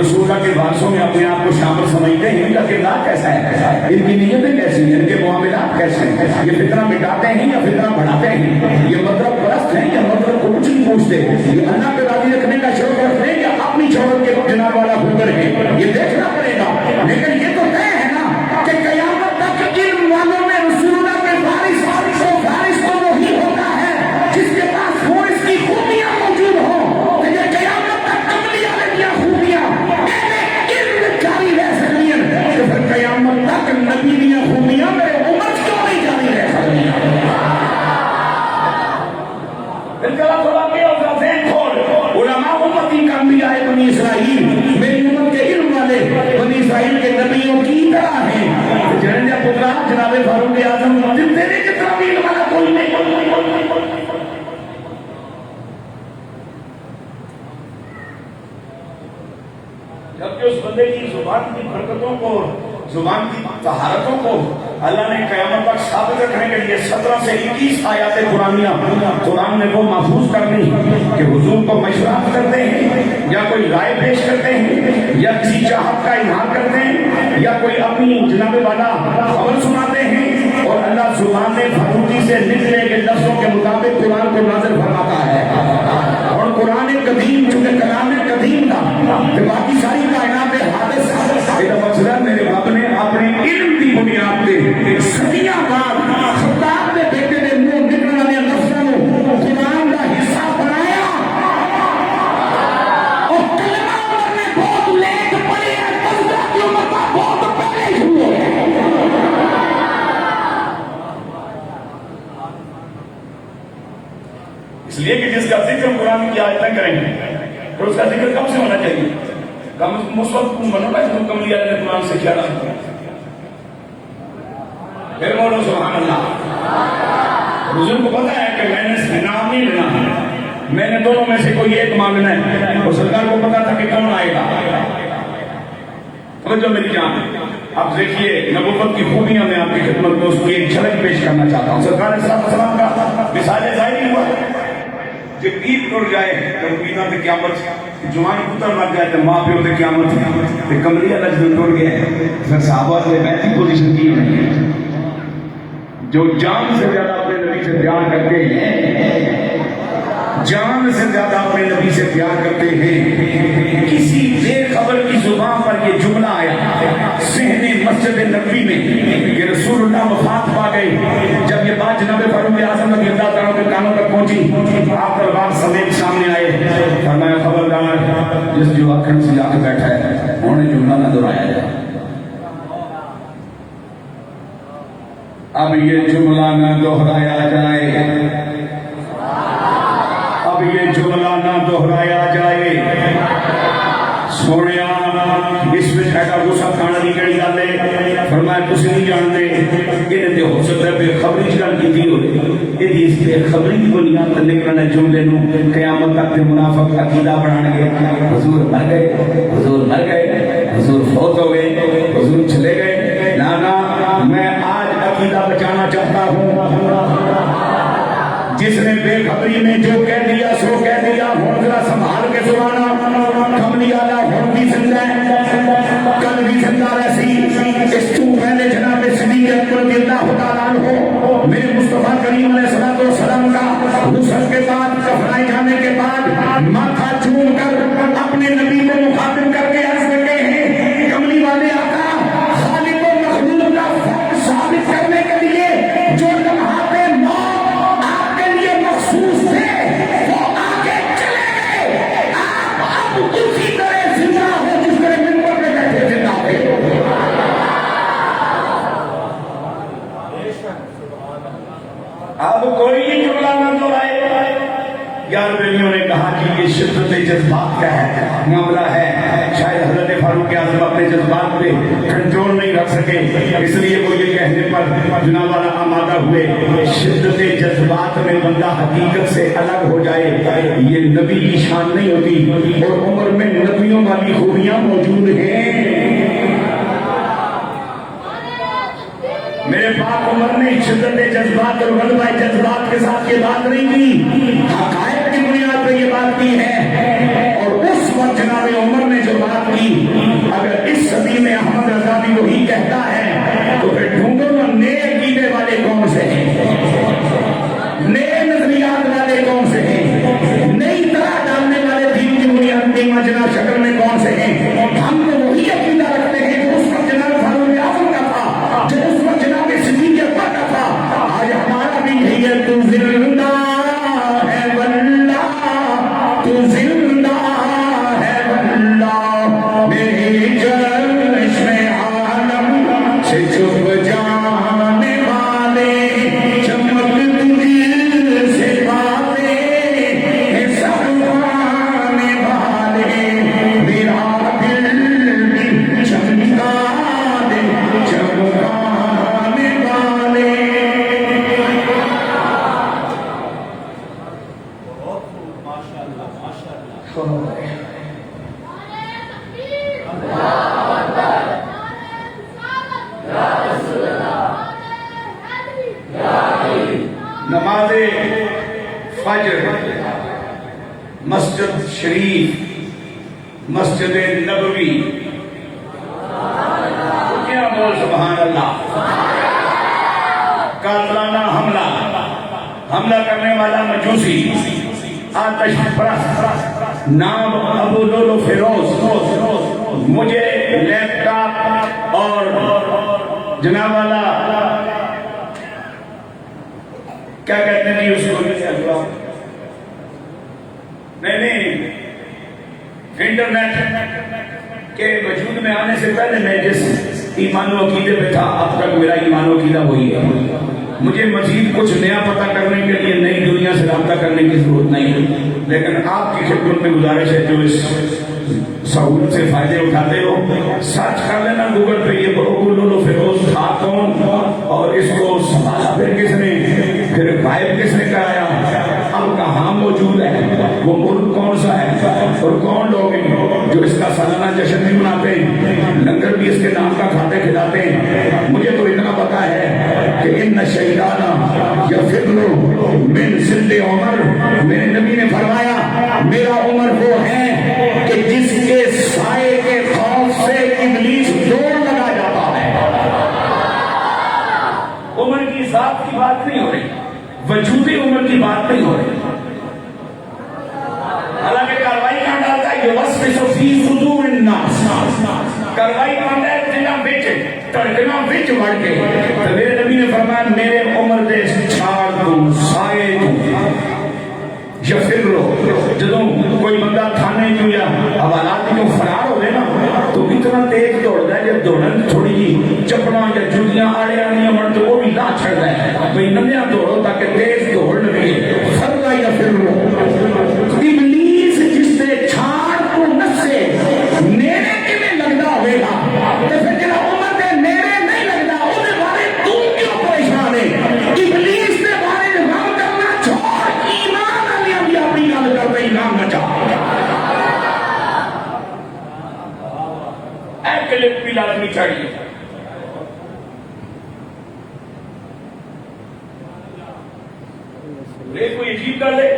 رسول اللہ کے وارثوں میں اپنے آپ کو شامل سمجھتے ہیں ان کا کردار کیسا ہے, ان کی نیتیں کیسی ہیں, ان کے معاملات کیسے ہیں, یہ فتنہ مٹاتے ہیں یا فتنہ بڑھاتے ہیں, یہ مطلب پرست ہیں یا مطلب کو کچھ نہیں پوچھتے, یہ اللہ پہ راضی رکھنے کا شوق رکھتے ہیں یا اپنی شوہرت کے جناب والا ہوکر ہے, یہ دیکھنا پڑے گا. لیکن یہ تو طے ہے نا کہ قیامت تک علم والوں میں رسول اللہ کے وارث تو وہی ہوتا ہے جس کے پاس وہ اس کی خوبیاں موجود ہوں. یہ قیامت تک کملی علیہ خوبیاں علم جاری رہ سکتی ہیں تو پھر قیامت تک نبی دیا خوبیاں میرے عمر کیوں نہیں جاری رہ سکتی ہیں. تھوڑا کیا ہوگا ذہن کھول علماء امتی کا انبیاء بنی اسرائیل میری امت کے علم والے بنی اسرائیل کے نبیوں کی طرح ہیں. جنریا پترا جناب فاروق اعظم تیرے جتنا بھی علم والا کوئی نہیں. جبکہ اس بندے کی زبان کی برکتوں کو زبان کی طہارتوں کو اللہ نے قیامت تک ثابت رکھنے کے لیے 17 سے 21 آیات قرآنیہ قرآن نے وہ محفوظ کرنی کہ حضور کو مشورات کرتے ہیں یا کوئی رائے پیش کرتے ہیں یا کسی چاہت کا اظہار کرتے ہیں یا کوئی اپنی جناب والا خبر سناتے ہیں اور اللہ زبان فرمودی سے نکلے کے لفظوں کے مطابق قرآن کو نازل فرماتا ہے. اور قرآن قدیم چونکہ کلام قدیم تھا کہ باقی ساری کائنات حادث یہ مقصد میرے رب نے اپنے علم کی بنیاد پہ صدیاں بعد خطاب نے بیٹے نے منہ نکلنے والے لفظوں کو قرآن کا حصہ بنایا اور کلمہ نے بہت لیٹ پڑے ہیں تذکرہ کی عمر کا بہت پہلے ہوئے ہیں. اس لیے کہ جس کا ذکر قرآن کی آیتیں کریں گے اور اس کا ذکر کب سے ہونا چاہیے کم اس وقت کو بنو گا جب کملی والے نے قرآن سے کیا رہا ہے. پھر بولو سبحان اللہ. حضور کو پتا ہے کہ میں نے نام نہیں لینا ہے, میں نے دونوں میں سے کوئی ایک مانگنا ہے اور سرکار کو پتا تھا کہ کون آئے گا. سمجھو میری جان اب دیکھیے نبوت کی خوبیاں میں آپ کی خدمت میں اس کی ایک جھلک پیش کرنا چاہتا ہوں. سرکار صلی اللہ علیہ وسلم کا مثال ظاہری ہوا جب عید ٹر جائے تو عیداں تے قیامت جوان پتر مر جائے تو ماں پیو تے قیامت تے کملی اللہ جل ٹر گئے. پھر صحابہ سے بیٹھی پوزیشن کی ہے جو جان سے زیادہ اپنے نبی سے پیار کرتے ہیں, جان سے زیادہ اپنے نبی سے پیار کرتے ہیں. کسی بے خبر کی زبان پر یہ جملہ آیا صحن مسجد نبوی میں کہ رسول اللہ وفات پا گئے. جب یہ بات جناب فاروق اعظم رضی اللہ تعالیٰ کے کانوں تک پہنچی, آپ دربار سمیت سامنے آئے, فرمایا خبردار جس جو آخر سے جا کے بیٹھا ہے انہیں جملہ نہ دہرایا جائے. اب یہ جملہ نہ دہرایا جائے, اب یہ جملہ نہ دہرایا جائے. سونیا اس میں ایسا غصہ کھانا نہیں کری گل ہے. فرمایا تسی نہیں جانتے یہ تے ہو سکتا ہے بے خبری چ گل کیتی ہوئے. یہ اس بے خبری کی بنیاد پر نکلنے جملے نو قیامت تک کے منافق عقیدہ بنان گے. حضور مر گئے, حضور مر گئے, حضور فوت ہو گئے, حضور چلے گئے. نانا میں آج عقیدہ بچانا چاہتا ہوں. جس نے بے خبری میں جو کہہ دیا سو کہہ دیا. ہوں ذرا سنبھال کے سنانا. کملی والا ہوں بھی زندہ ہے, کل بھی زندہ رہسی. اس تو پہلے جناب صدیق اکبر رضی اللہ تعالیٰ عنہ میرے مصطفیٰ کریم علیہ الصلوۃ والسلام کا غسل کے بعد کفنائے جانے کے بعد ماتھا چوم کر اپنے نبی کو مخاطب کر کے عرض کرتے ہیں کملی والے آقا خالق و مخلوق کا فرق ثابت کرنے کے لیے جو لمحات موت آپ کے لیے مخصوص تھے وہ آگے چلے گئے. آپ اب اسی طرح زندہ ہو جس طرح منبر پہ بیٹھے زندہ ہوئے. اب کوئی جملہ نہ دہرائے. یار بیلیوں نے کہا کہ یہ شدت جذبات کا ہے معاملہ ہے. شاید حضرت فاروق اعظم اپنے جذبات پہ کنٹرول نہیں رکھ سکے, اس لیے وہ یہ کہنے پر جناب والا آمادہ ہوئے شدت جذبات میں بندہ حقیقت سے الگ ہو جائے. یہ نبی کی شان نہیں ہوتی اور عمر میں نبیوں والی خوبیاں موجود ہیں. میرے پاک عمر نے شدت جذبات اور غلبہ جذبات کے ساتھ یہ بات نہیں کی, حقائق کی بنیاد پہ یہ بات کی ہے. اور اس وقت جناب عمر نے جو بات کی, اگر اس صدی میں احمد رضا بھی وہی کہتا ہے تو پھر ڈھونڈو نا نئے عقیدے والے کون سے ہیں, نئے نظریات والے کون سے ہیں, نئی طرح ڈالنے والے دین کی بنیاد کی مجنا شکل میں کون سے ہیں. ہم تو وہی عقیدہ رکھتے ہیں جو اس وقت جناب فاروق اعظم کا تھا, جو اس وقت جناب صدیق اکبر کا تھا. آج ہمارا بھی یہی ہے, تو زندہ ہے واللہ, تو زندہ ہے واللہ, میری چشم عالم سے چھپ جانے والے, چمک تجھ سے باتیں سب پانے والے, میرا دل بھی چمکا دے چمکانے والے. نماز فجر مسجد شریف مسجد نبوی, کیا بول سبحان اللہ. قاتلانہ حملہ کرنے والا مجوسی آتش پرست نام ابو لولو فیروز مجھے لیپ ٹاپ اور جناب والا کیا کہتے ہیں اس کو, نہیں انٹرنیٹ کے وجود میں آنے سے پہلے میں جس ایمان و عقیدے پہ تھا اب تک میرا ایمان و عقیدہ وہی ہے. مجھے مزید کچھ نیا پتہ کرنے کے لیے نئی دنیا سے رابطہ کرنے کی ضرورت نہیں, لیکن آپ کی خدمت میں گزارش ہے جو اس سہولت سے فائدے اٹھاتے ہو سرچ کر لینا گوگل پہ یہ ابو لولو فیروز تھا کون, اور اس کو سنبھالا پھر کس نے, پھر غائب کس نے کرایا, اب کہاں موجود ہے, وہ ملک کون سا ہے اور کون لوگ ہیں جو اس کا سالانہ جشن بھی مناتے ہیں، لنگر بھی اس کے نام کا کھاتے کھلاتے ہیں۔ مجھے تو اتنا پتا ہے کہ ان شیطان یفر من ظل عمر، میرے نبی نے فرمایا میرا عمر وہ ہے کہ جس کے سائے کے خوف سے ابلیس دوڑ لگا جاتا ہے۔ عمر کی ذات کی بات نہیں ہو رہی، وجودی عمر کی بات نہیں ہو رہی۔ حالانکہ کاروائی کہاں ڈالتا ہے؟ یوسوس فی صدور الناس، کاروائی کہاں ہے؟ جنہ بچ تڑکنا بچ مڑ کے۔ تو میرے نبی نے فرمایا میرے عمر دے چھاڑ تو سائے تو یفر جدوں کوئی بندہ تھانے جو یا حوالات جو فرار ہو گئے نا تو اتنا تیز دوڑتا ہے، جب دوڑن تھوڑی جی چپڑا یا جوتیاں آڑے آنی ہوں تو وہ بھی نہ چھڑتا ہے بھئی نمیا دوڑو تاکہ تیز دوڑ لگے۔ فرلا یفر ابلیس جس سے چھاڑ کو نسے نیرے کے میں لگتا ہوئے گا تو پھر جنہا عمر دے نیرے نہیں لگتا وہ دے بارے تم کیوں پریشان ہے؟ ابلیس دے بارے غم کرنا چھوڑ، ایمان علی ابھی اپنی گل کر رہی نام نہ چاہ۔ اے کلپ بھی لازمی چاہیے۔ لیکن کوئی عجیب گل ہے،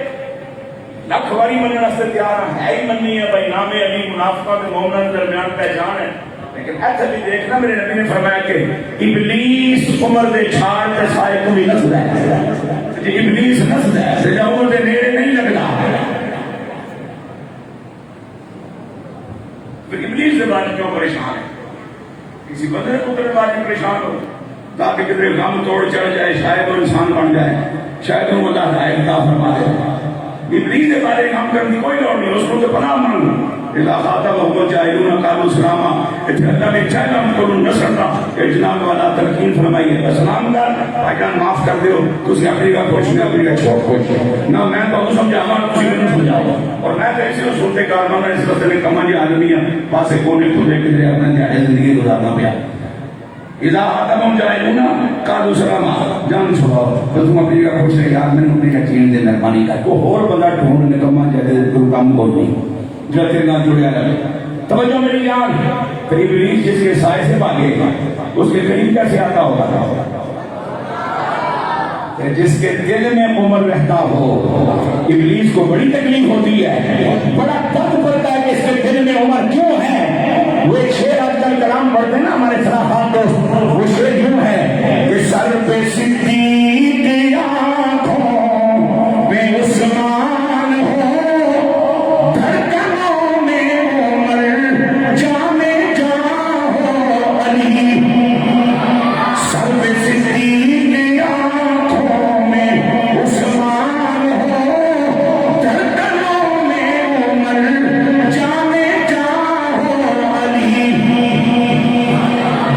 لکھ واری مننے سے تیار ہے ہی مننی ہے بھائی نام علی منافقہ کے مومنوں کے درمیان پہچان ہے، لیکن ایسا بھی دیکھنا میرے نبی نے فرمایا کہ ابلیس عمر دے چھاڑ تے سائے کو بھی نسل ہے، جی ابلیس نسل ہے تو جب عمر دے نیڑے نہیں لگنا۔ پھر ابلیس کے بارے کیوں پریشان ہے؟ کسی بندے کو کرنے والے پریشان ہو تاکہ کدھر غم توڑ چڑھ جائے، شاید وہ انسان بن جائے، شاید وہ اللہ ہدایت عطا فرما دے۔ ابلیس کے بارے کام کرنے کی کوئی لوڑ نہیں، اس کو تو پناہ مانگو۔ اذا خاطبهم الجاهلون قالوا سلاما، اللہ نے چاہا ہم کو نصرنا کہ جناب والا تلقین فرمائیے سلام کر بھائی جان معاف کر دیو، تسی اپنی کا کوشش نہ اپنی کا چھوڑ کوشش نہ میں تو سمجھاوا تسی مینوں سمجھاؤ، اور میں تو ایسے صورت کار میں اس وقت میں کما جی آدمی ہے پاسے کونے کھلے کدھر اپنا دیہڑے زندگی گزارنا پیا۔ اذا خاطبهم الجاهلون قالوا سلاما، جان چھوڑو تو تم اپنی کا کوشش یار میں اپنی کا چین دے مہربانی کر کو اور بندہ ڈھونڈ نکما جائے تو کام کوئی نہیں جو تیرے نال جڑیا رہے۔ توجہ میری جان، قریب ابلیس جس کے سائے سے بھاگے اس کے قریب کیسے آتا ہوگا؟ جس کے دل میں عمر رہتا ہو ابلیس کو بڑی تکلیف ہوتی ہے، بڑا درد پڑتا ہے کہ اس کے دل میں عمر کیوں ہے۔ وہ ایک شعر آج کل کلام پڑھتے ہیں نا ہمارے خلافات دوست، وہ شعر کیوں ہے کہ سر پہ صدیق آنکھوں پہ عثمان ہو، دھڑکنوں میں عمر جامے جاں ہو علی، سر پہ صدیق آنکھوں میں عثمان ہو، دھڑکنوں میں عمر جامے جاں ہو علی،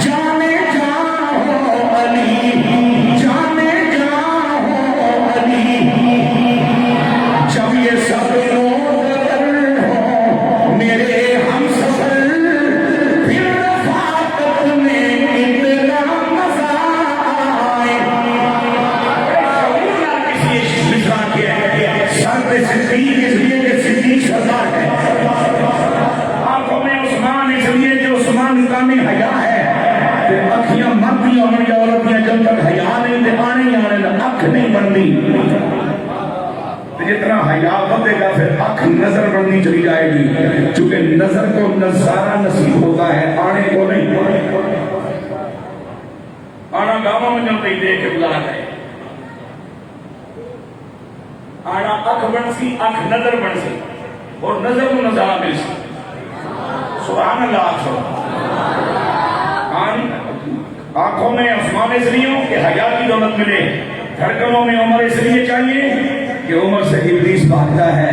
جامے جاں ہو علی، جامے جاں ہو علی، جب یہ سب لوگ بدر ہو میرے ہم سفر، پھر رفاقت میں اتنا مزہ آئے۔ کسی مصرع کیا ہے سر پہ صدیق اس لیے کہ صدیق سردار ہے، آنکھوں میں عثمان اس لیے کہ عثمان کام حیا ہے، کہ اکھیاں مرتی ہوں یا عورتیاں جب تک حیا نہیں تے آنے ہی آنے اکھ نہیں بنتی، جتنا حیا بڑھے گا پھر اکھ نظر بڑھنی چلی جائے گی، چونکہ نظر کو نظارہ نصیب ہوتا ہے آنے کو نہیں۔ آنا گاما میں جب تک دیکھ کے گزارا جائے، آنا اکھ بن سی، اکھ نظر بن سی، اور نظر کو نظارہ مل سی۔ سبحان اللہ۔ آنکھوں میں عثمان اس لیے کہ حیا کی دولت ملے، دھڑکنوں میں عمر اس لیے چاہیے کہ عمر سے ابلیس بھاگتا ہے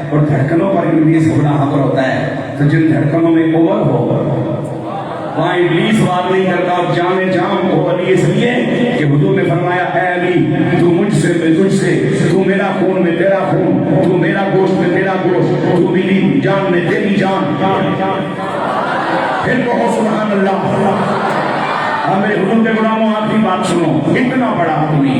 اور دھڑکنوں پر ابلیس گناہ پر ہوتا ہے، تو جن دھڑکنوں میں عمر ہو وہاں ابلیس بات نہیں کرتا، اور جامے جام ہو علی اس لیے کہ حضور نے فرمایا اے علی تو مجھ سے میں تجھ سے، تو میرا خون میں تیرا خون، تو میرا گوشت میں تیرا گوشت، تو میری جان میں تیری جان۔ پھر کہو سبحان اللہ۔ میرے حضور کے غلاموں آخری بات سنو، اتنا بڑا آدمی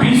20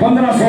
1500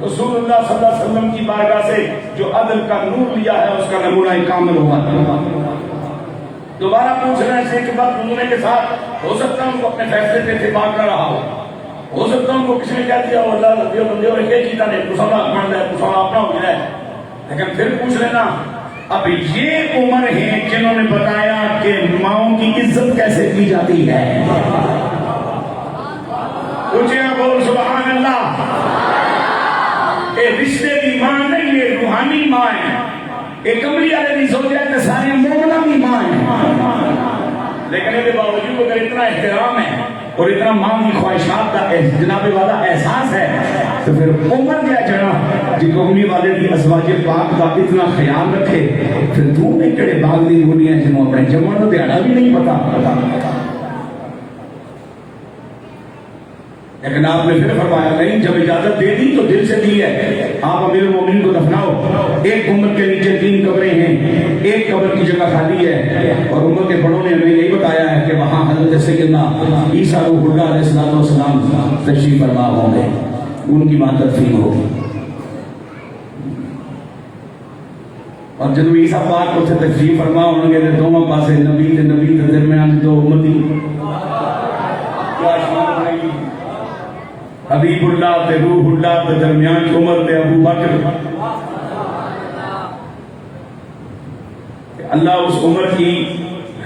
رسول اللہ صلی اللہ علیہ وسلم کی بارگاہ سے جو عدل کا نور لیا ہے اس کا نمونہ کامل ہوا. دوبارہ پوچھ رہے ہیں کہ بات گزرنے کے ساتھ ہو سکتا ہے ان کو اپنے فیصلے پہ اتفاق نہ رہا ہو سکتا ہے ان کو کسی نے کہہ دیا اللہ دیو بندے اور ایک ہی نے مسلمان مان ہے مسلمان اپنا ہو گیا ہے. لیکن پھر پوچھ لینا اب یہ عمر ہیں جنہوں نے بتایا کہ ماؤں کی عزت کیسے کی جاتی ہے. اونچے بول سبحان اللہ. یہ رشتے کی ماں نہیں یہ روحانی ماں ہے. یہ کملی والے نہیں سوچا کہ سارے مومنہ کی ماں ہے. لیکن اس کے باوجود اگر اتنا احترام ہے اور اتنا ماں کی خواہشات کا جناب والا احساس ہے تو پھر عمر کیا جنا جی کملی والے کی ازواج پاک کا اتنا خیال رکھے پھر تو نے کڑے باغ دی ہونی ہے جنہوں اپنے جمعہ نو دیہڑا بھی نہیں پتا. لیکن آپ نے پھر فرمایا نہیں جب اجازت دے دی تو دل سے دی ہے. آپ امیر المومنین کو دفناؤ. ایک گنبد کے نیچے 3 قبریں ہیں. ایک قبر کی جگہ خالی ہے اور امت کے بڑوں نے ہمیں یہی بتایا ہے کہ وہاں حضرت سیدنا عیسیٰ روح اللہ علیہ السلام تشریف فرما ہوں گے. ان کی بات تدفین ہوگی. اور جب عیسیٰ پاک کو تشریف فرما ہوں گے تو دونوں پاسے نبی کے درمیان دو امتی حبیب اللہ تے روح اللہ تے درمیان عمر تے ابو بکر. اللہ اس عمر کی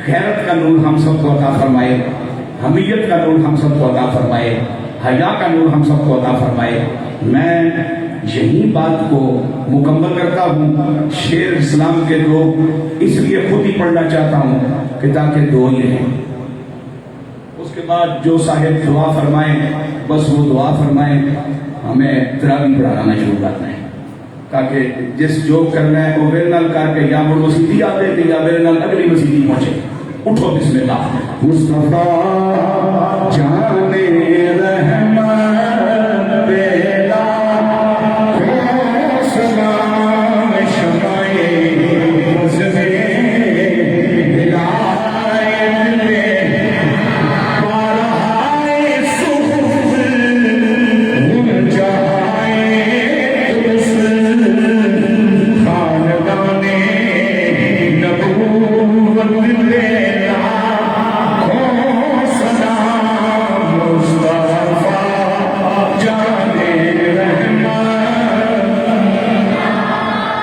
غیرت کا نور ہم سب کو عطا فرمائے, حمیت کا نور ہم سب کو عطا فرمائے, حیا کا نور ہم سب کو عطا فرمائے. میں یہی بات کو مکمل کرتا ہوں. شیر اسلام کے دو اس لیے خود ہی پڑھنا چاہتا ہوں کہ تاکہ دو یہ ہیں. اس کے بعد جو صاحب دعا فرمائیں بس وہ دعا فرمائیں. ہمیں تراویح پڑھانا شروع کرنا ہے تاکہ جس جو کرنا ہے وہ میرے نال کر کے یا وہ مسیحی آتے تھے یا میرے نال اگلی مسیحی پہنچے. اٹھو بسم اللہ. مصطفیٰ جانے رہے